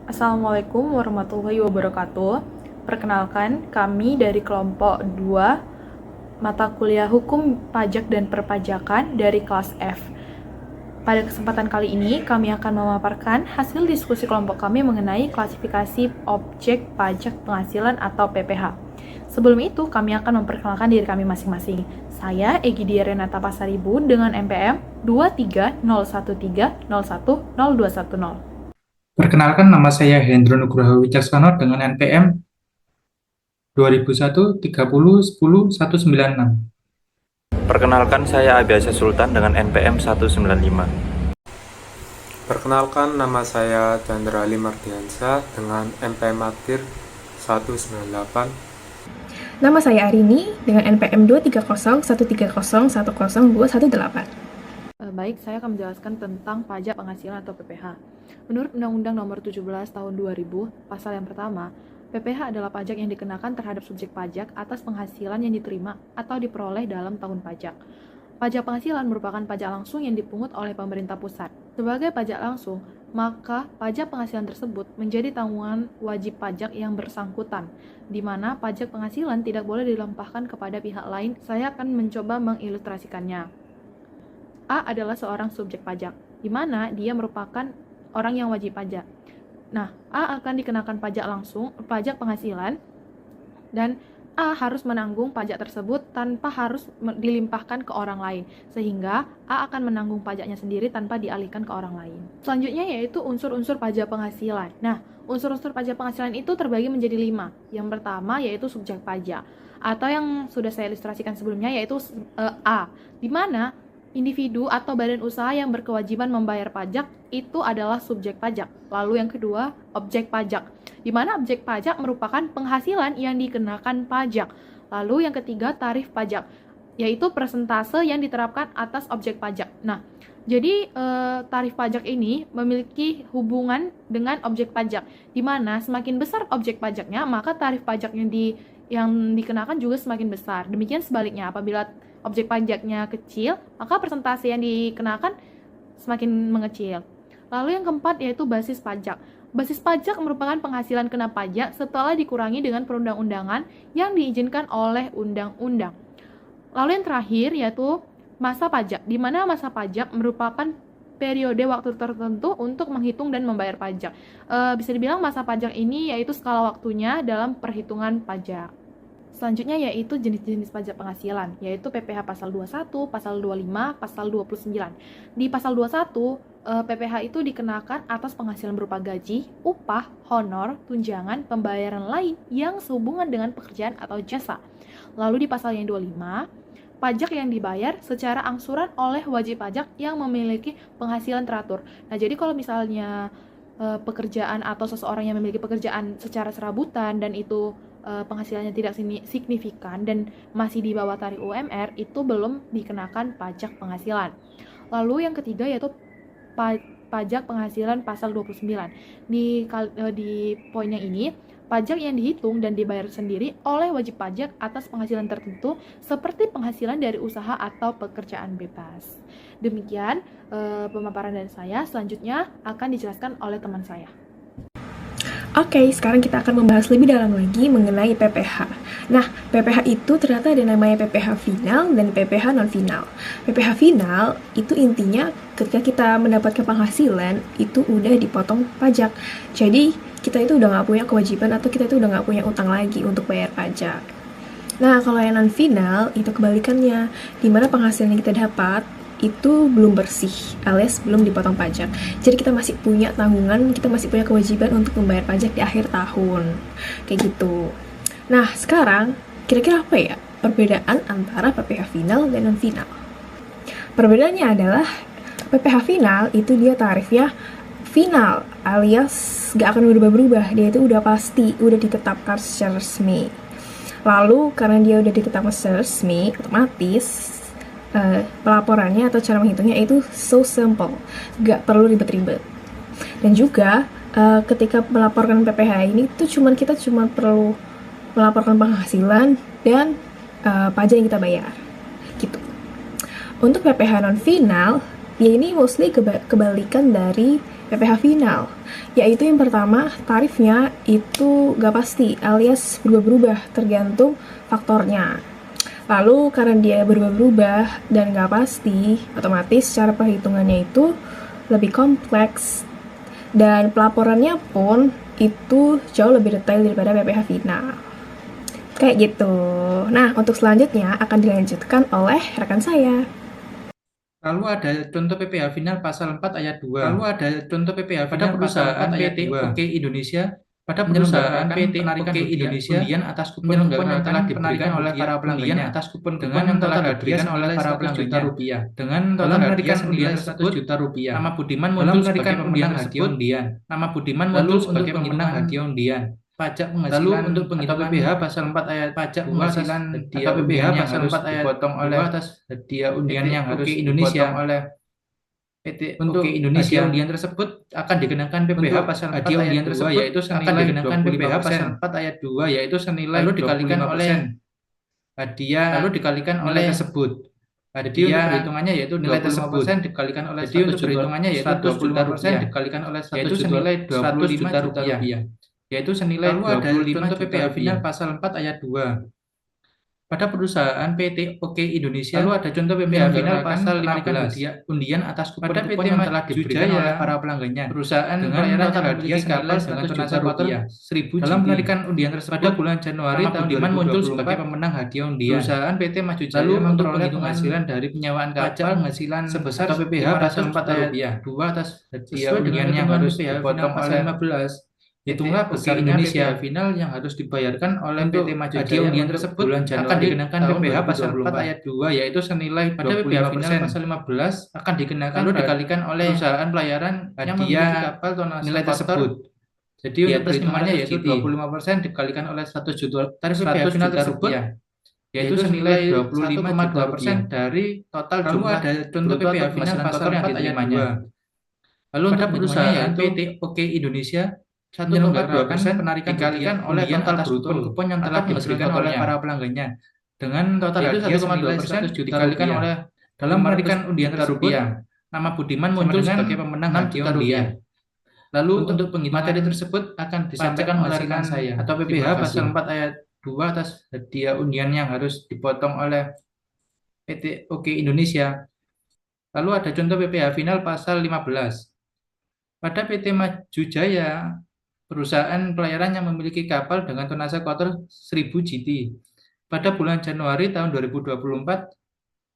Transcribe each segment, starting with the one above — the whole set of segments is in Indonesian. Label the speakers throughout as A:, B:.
A: Assalamualaikum warahmatullahi wabarakatuh. Perkenalkan, kami dari kelompok 2 mata kuliah Hukum Pajak dan Perpajakan dari kelas F. Pada kesempatan kali ini, kami akan memaparkan hasil diskusi kelompok kami mengenai klasifikasi objek pajak penghasilan atau PPH. Sebelum itu, kami akan memperkenalkan diri kami masing-masing. Saya Egidia Renata Pasaribu dengan NPM 23013010210.
B: Perkenalkan, nama saya Hendro Nugroho Wicaksono dengan NPM 2001 30 10 196.
C: Perkenalkan, saya Abiasa Sultan dengan NPM 195.
D: Perkenalkan, nama saya Chandra Ali Mardiansa dengan NPM Akhir 198.
E: Nama saya Arini dengan NPM 23013010218.
A: Baik, saya akan menjelaskan tentang pajak penghasilan atau PPH. Menurut Undang-Undang Nomor 17 Tahun 2000, pasal yang pertama, PPH adalah pajak yang dikenakan terhadap subjek pajak atas penghasilan yang diterima atau diperoleh dalam tahun pajak. Pajak penghasilan merupakan pajak langsung yang dipungut oleh pemerintah pusat. Sebagai pajak langsung, maka pajak penghasilan tersebut menjadi tanggungan wajib pajak yang bersangkutan, di mana pajak penghasilan tidak boleh dilimpahkan kepada pihak lain. Saya akan mencoba mengilustrasikannya. A adalah seorang subjek pajak, di mana dia merupakan orang yang wajib pajak. Nah, A akan dikenakan pajak langsung, pajak penghasilan, dan A harus menanggung pajak tersebut tanpa harus dilimpahkan ke orang lain, sehingga A akan menanggung pajaknya sendiri tanpa dialihkan ke orang lain. Selanjutnya yaitu unsur-unsur pajak penghasilan. Nah, unsur-unsur pajak penghasilan itu terbagi menjadi 5. Yang pertama yaitu subjek pajak, atau yang sudah saya ilustrasikan sebelumnya yaitu A, di mana individu atau badan usaha yang berkewajiban membayar pajak itu adalah subjek pajak. Lalu yang kedua, objek pajak, di mana objek pajak merupakan penghasilan yang dikenakan pajak. Lalu yang ketiga, tarif pajak, yaitu persentase yang diterapkan atas objek pajak. Nah, jadi tarif pajak ini memiliki hubungan dengan objek pajak, di mana semakin besar objek pajaknya, maka tarif pajak yang dikenakan juga semakin besar. Demikian sebaliknya, apabila objek pajaknya kecil, maka persentase yang dikenakan semakin mengecil. Lalu yang keempat yaitu basis pajak. Basis pajak merupakan penghasilan kena pajak setelah dikurangi dengan perundang-undangan yang diizinkan oleh undang-undang. Lalu yang terakhir yaitu masa pajak, di mana masa pajak merupakan periode waktu tertentu untuk menghitung dan membayar pajak. Bisa dibilang masa pajak ini yaitu skala waktunya dalam perhitungan pajak. Selanjutnya yaitu jenis-jenis pajak penghasilan, yaitu PPH pasal 21, pasal 25, pasal 29. Di pasal 21, PPH itu dikenakan atas penghasilan berupa gaji, upah, honor, tunjangan, pembayaran lain yang sehubungan dengan pekerjaan atau jasa. Lalu di pasal yang 25, pajak yang dibayar secara angsuran oleh wajib pajak yang memiliki penghasilan teratur. Nah, jadi kalau misalnya pekerjaan atau seseorang yang memiliki pekerjaan secara serabutan dan itu penghasilannya tidak signifikan dan masih di bawah tarif UMR, itu belum dikenakan pajak penghasilan. Lalu yang ketiga yaitu pajak penghasilan pasal 29. Di poin yang ini, pajak yang dihitung dan dibayar sendiri oleh wajib pajak atas penghasilan tertentu seperti penghasilan dari usaha atau pekerjaan bebas. Demikian pemaparan dari saya. Selanjutnya akan dijelaskan oleh teman saya.
E: Oke, sekarang kita akan membahas lebih dalam lagi mengenai PPH. Nah, PPH itu ternyata ada namanya PPH final dan PPH non-final. PPH final itu intinya ketika kita mendapatkan penghasilan, itu udah dipotong pajak. Jadi, kita itu udah nggak punya kewajiban atau kita itu udah nggak punya utang lagi untuk bayar pajak. Nah, kalau yang non-final, itu kebalikannya, dimana penghasilan yang kita dapat itu belum bersih, alias belum dipotong pajak. Jadi kita masih punya tanggungan, kita masih punya kewajiban untuk membayar pajak di akhir tahun. Kayak gitu. Nah, sekarang kira-kira apa ya perbedaan antara PPH final dan non-final? Perbedaannya adalah PPH final itu dia tarifnya final, alias gak akan berubah-berubah. Dia itu udah pasti, udah ditetapkan secara resmi. Lalu karena dia udah ditetapkan secara resmi, otomatis pelaporannya atau cara menghitungnya itu so simple, gak perlu ribet-ribet. Dan juga ketika melaporkan PPH ini tuh kita cuma perlu melaporkan penghasilan dan pajak yang kita bayar gitu. Untuk PPH non final, ya ini mostly kebalikan dari PPh final, yaitu yang pertama tarifnya itu gak pasti alias berubah-ubah tergantung faktornya. Lalu karena dia berubah-ubah dan gak pasti, otomatis cara perhitungannya itu lebih kompleks dan pelaporannya pun itu jauh lebih detail daripada PPh final. Kayak gitu. Nah, untuk selanjutnya akan dilanjutkan oleh rekan saya.
B: Lalu ada contoh PPh final pasal 4 ayat 2. Lalu ada contoh PPh final perusahaan PT OK Indonesia pada perusahaan PT OK Indonesia undian atas kupon yang telah diberikan oleh para pelanggannya atas kupon yang telah diberikan oleh para pelanggannya rupiah dengan total hadiah senilai 100 juta rupiah. Nama Budiman muncul sebagai pemenang hadiah undian. Nama Budiman muncul sebagai pemenang hadiah undian. Pajak penghasilan. Lalu untuk penghitungan PPh pasal 4 ayat pajak penghasilan hadiah PPh pasal 4 ayat dipotong oleh atas hadiah undian yang harus dipotong oleh PT untuk Indonesia undian tersebut akan dikenakan PPh pasal 4 ayat 2 yaitu senilai 25% ayat 2 yaitu senilai lalu dikalikan oleh hadiah lalu dikalikan oleh tersebut. Jadi untuk perhitungannya yaitu nilai tersebut dikalikan oleh 1 perhitungannya yaitu 25% dikalikan oleh 1 yaitu senilai 25 juta rupiah. Yaitu senilai 25 contoh PPh final pasal 4 ayat 2 pada perusahaan PT OK Indonesia. Lalu ada contoh PPh final pasal 15 undian atas kupon-kupon yang telah diberikan oleh para pelanggannya. Perusahaan dengan total hadiah senilai 100 juta rupiah 1000 dalam penarikan undian tersebut pada bulan Januari tahun 2024 muncul sebagai pemenang hadiah undian. Perusahaan PT Maju Jaya memperoleh penghasilan dari penyewaan kapal penghasilan sebesar PPh pasal 4 ayat 2 atas hadiah undian yang harus dipotong oleh 15. Hitunglah besar Indonesia final yang harus dibayarkan oleh PT Maju Jaya undian tersebut bulan Januari akan dikenakan PPh pasal 4 ayat 2 yaitu senilai pada PPh final pasal 15 akan dikenakan lalu dikalikan oleh perusahaan pelayaran hadiah kapal tonase nilai tersebut. Jadi untuk perhitungannya yaitu 25% dikalikan oleh 1 juta tarif PPh final tersebut yaitu senilai 25,2% dari total jumlah. Lalu ada contoh PPh final pasal 4 ayat 2. Lalu untuk perusahaan PT OK Indonesia 1,2% penarikan dikalikan oleh total bruto kupon yang telah diberikan oleh para pelanggannya dengan total hadiah senilai 100 juta dikalikan oleh dalam penarikan undian tersebut nama Budiman muncul sebagai pemenang hadiah undian. Lalu untuk materi tersebut akan disampaikan oleh rekan saya atau PPh pasal 4 ayat 2 atas hadiah undian yang harus dipotong oleh PT OK Indonesia. Lalu ada contoh PPh final pasal 15. Pada PT Maju Jaya, perusahaan pelayaran yang memiliki kapal dengan tonase kotor 1000 GT. Pada bulan Januari tahun 2024,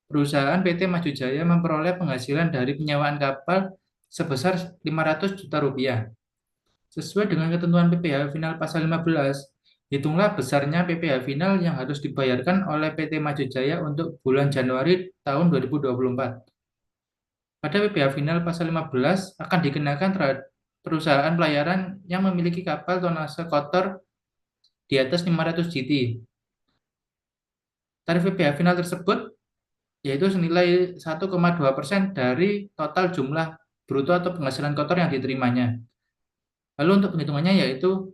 B: perusahaan PT Maju Jaya memperoleh penghasilan dari penyewaan kapal sebesar 500 juta rupiah. Sesuai dengan ketentuan PPh final pasal 15, hitunglah besarnya PPh final yang harus dibayarkan oleh PT Maju Jaya untuk bulan Januari tahun 2024. Pada PPh final pasal 15 akan dikenakan terhadap perusahaan pelayaran yang memiliki kapal tonase kotor di atas 500 GT. Tarif PPh final tersebut yaitu senilai 1,2% dari total jumlah bruto atau penghasilan kotor yang diterimanya. Lalu untuk penghitungannya yaitu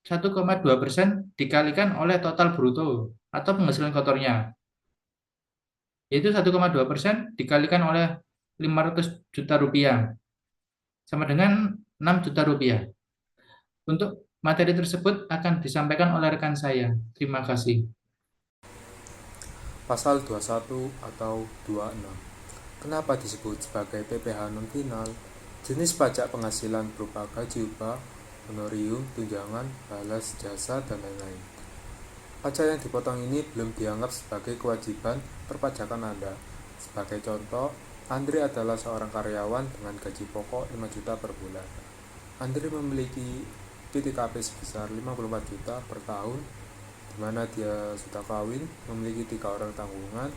B: 1,2% dikalikan oleh total bruto atau penghasilan kotornya. Yaitu 1,2% dikalikan oleh 500 juta rupiah. Sama dengan 6 juta rupiah. Untuk materi tersebut akan disampaikan oleh rekan saya. Terima kasih.
D: Pasal 21 atau 26. Kenapa disebut sebagai PPh non final? Jenis pajak penghasilan berupa gaji upah, honorium, tunjangan, balas jasa, dan lain-lain. Pajak yang dipotong ini belum dianggap sebagai kewajiban perpajakan Anda. Sebagai contoh, Andre adalah seorang karyawan dengan gaji pokok 5 juta per bulan. Andre memiliki PTKP sebesar 54 juta per tahun, di mana dia sudah kawin, memiliki 3 orang tanggungan,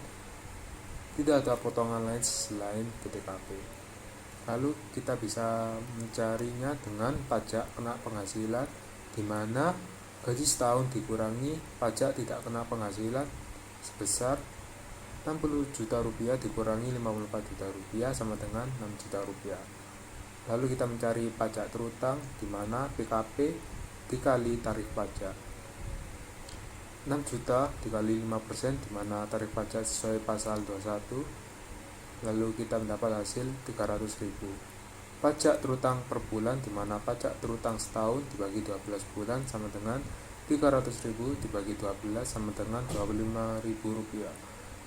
D: tidak ada potongan lain selain PTKP. Lalu kita bisa mencarinya dengan pajak kena penghasilan, di mana gaji setahun dikurangi pajak tidak kena penghasilan sebesar 60 juta rupiah dikurangi 54 juta rupiah sama dengan 6 juta rupiah. Lalu kita mencari pajak terutang, di mana PKP dikali tarif pajak. 6 juta dikali 5%, di mana tarif pajak sesuai pasal 21. Lalu kita mendapat hasil 300.000. pajak terutang per bulan, di mana pajak terutang setahun dibagi 12 bulan sama dengan 300.000 dibagi 12 sama dengan Rp25.000.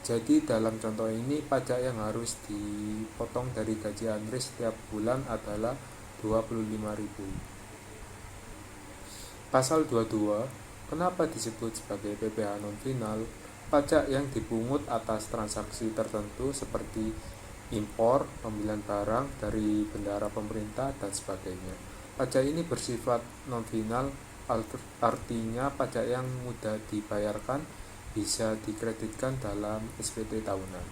D: Jadi dalam contoh ini pajak yang harus dipotong dari gaji Andri setiap bulan adalah Rp25.000. Pasal 22, kenapa disebut sebagai PPh non final? Pajak yang dipungut atas transaksi tertentu seperti impor, pembelian barang dari bendahara pemerintah, dan sebagainya. Pajak ini bersifat non-final, artinya pajak yang mudah dibayarkan bisa dikreditkan dalam SPT tahunan.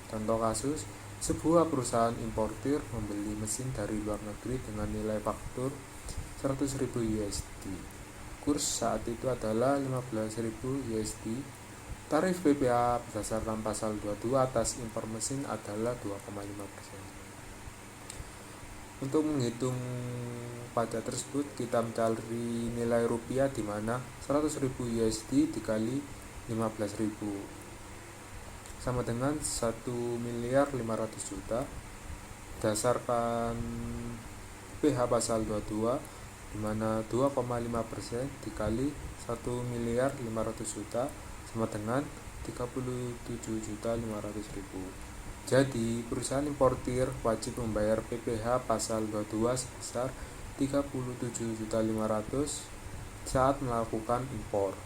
D: Contoh kasus, sebuah perusahaan importir membeli mesin dari luar negeri dengan nilai faktur 100.000 USD. Kurs saat itu adalah 15.000 USD. Tarif PPh berdasarkan pasal 22 atas impor mesin adalah 2,5%. Untuk menghitung pajak tersebut, kita mencari nilai rupiah di mana 100.000 USD dikali 15.000 sama dengan 1.500.000.000. Berdasarkan PH pasal 22 di mana 2,5% dikali 1.500.000.000 sama dengan 37.500.000. Jadi, perusahaan importir wajib membayar PPh pasal 22 sebesar 37.500.000 saat melakukan impor.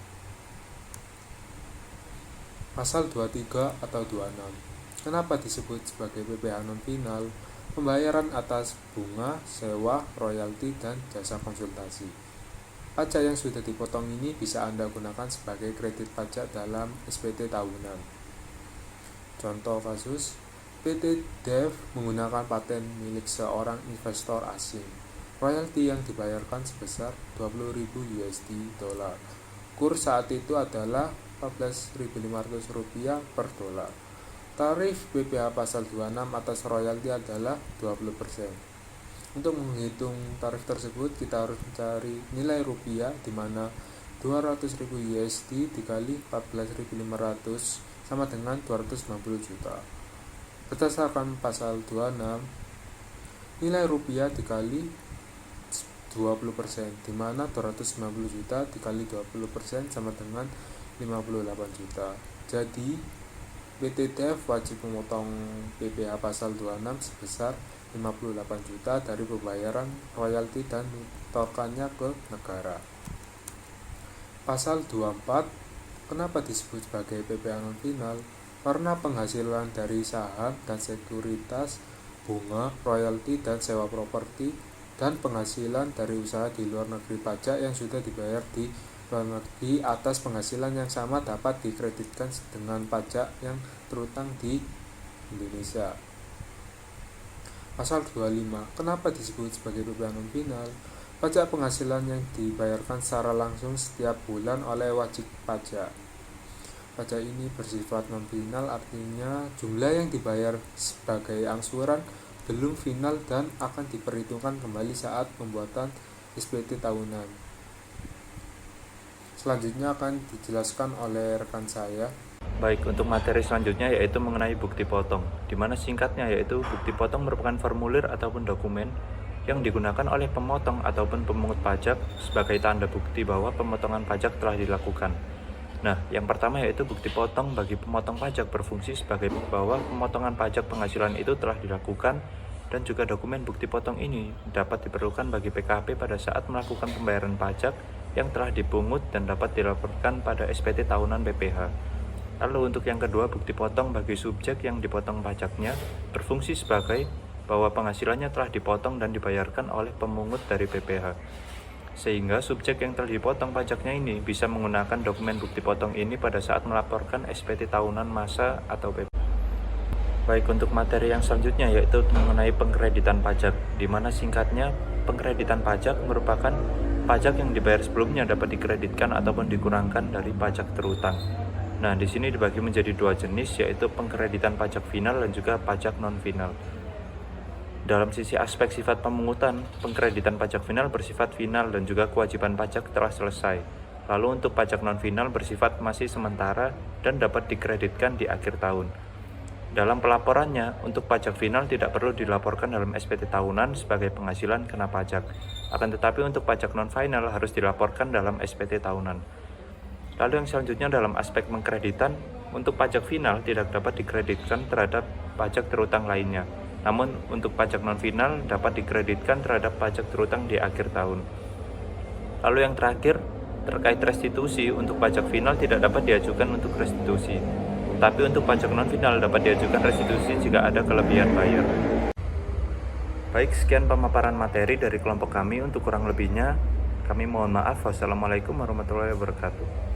D: Pasal 23 atau 26. Kenapa disebut sebagai PPh non final? Pembayaran atas bunga, sewa, royalti, dan jasa konsultasi. Pajak yang sudah dipotong ini bisa Anda gunakan sebagai kredit pajak dalam SPT tahunan. Contoh kasus, PT Dev menggunakan paten milik seorang investor asing. Royalti yang dibayarkan sebesar 20.000 USD dolar. Kurs saat itu adalah Rp14.500 per dolar. Tarif PPh pasal 26 atas royalti adalah 20%. Untuk menghitung tarif tersebut, kita harus mencari nilai rupiah di mana 200.000 USD dikali 14.500 sama dengan 290 juta. Berdasarkan pasal 26, nilai rupiah dikali 20%, di mana 290 juta dikali 20% sama dengan 58 juta. Jadi, PT Dev wajib memotong PPh pasal 26 sebesar 58 juta dari pembayaran royalti dan menyetorkannya ke negara. Pasal 24, kenapa disebut sebagai PPh non final? Karena penghasilan dari saham dan sekuritas, bunga, royalti, dan sewa properti, dan penghasilan dari usaha di luar negeri pajak yang sudah dibayar di luar negeri atas penghasilan yang sama dapat dikreditkan dengan pajak yang terutang di Indonesia. Pasal 25, kenapa disebut sebagai PPh non final? Pajak penghasilan yang dibayarkan secara langsung setiap bulan oleh wajib pajak. Pajak ini bersifat non final, artinya jumlah yang dibayar sebagai angsuran belum final dan akan diperhitungkan kembali saat pembuatan SPT tahunan. Selanjutnya akan dijelaskan oleh rekan saya.
C: Baik, untuk materi selanjutnya yaitu mengenai bukti potong, di mana singkatnya yaitu bukti potong merupakan formulir ataupun dokumen yang digunakan oleh pemotong ataupun pemungut pajak sebagai tanda bukti bahwa pemotongan pajak telah dilakukan. Nah, yang pertama yaitu bukti potong bagi pemotong pajak berfungsi sebagai bahwa pemotongan pajak penghasilan itu telah dilakukan, dan juga dokumen bukti potong ini dapat diperlukan bagi PKP pada saat melakukan pembayaran pajak yang telah dipungut dan dapat dilaporkan pada SPT tahunan PPh. Lalu untuk yang kedua, bukti potong bagi subjek yang dipotong pajaknya berfungsi sebagai bahwa penghasilannya telah dipotong dan dibayarkan oleh pemungut dari PPh. Sehingga subjek yang telah dipotong pajaknya ini bisa menggunakan dokumen bukti potong ini pada saat melaporkan SPT tahunan masa atau PPh. Baik, untuk materi yang selanjutnya yaitu mengenai pengkreditan pajak, di mana singkatnya pengkreditan pajak merupakan pajak yang dibayar sebelumnya dapat dikreditkan ataupun dikurangkan dari pajak terutang. Nah, di sini dibagi menjadi dua jenis, yaitu pengkreditan pajak final dan juga pajak non final. Dalam sisi aspek sifat pemungutan, pengkreditan pajak final bersifat final dan juga kewajiban pajak telah selesai. Lalu untuk pajak non final bersifat masih sementara dan dapat dikreditkan di akhir tahun. Dalam pelaporannya, untuk pajak final tidak perlu dilaporkan dalam SPT tahunan sebagai penghasilan kena pajak. Akan tetapi untuk pajak non-final harus dilaporkan dalam SPT tahunan. Lalu yang selanjutnya dalam aspek mengkreditan, untuk pajak final tidak dapat dikreditkan terhadap pajak terutang lainnya. Namun untuk pajak non-final dapat dikreditkan terhadap pajak terutang di akhir tahun. Lalu yang terakhir, terkait restitusi, untuk pajak final tidak dapat diajukan untuk restitusi. Tapi untuk pajak non-final dapat diajukan restitusi jika ada kelebihan bayar. Baik, sekian pemaparan materi dari kelompok kami. Untuk kurang lebihnya, kami mohon maaf. Wassalamualaikum warahmatullahi wabarakatuh.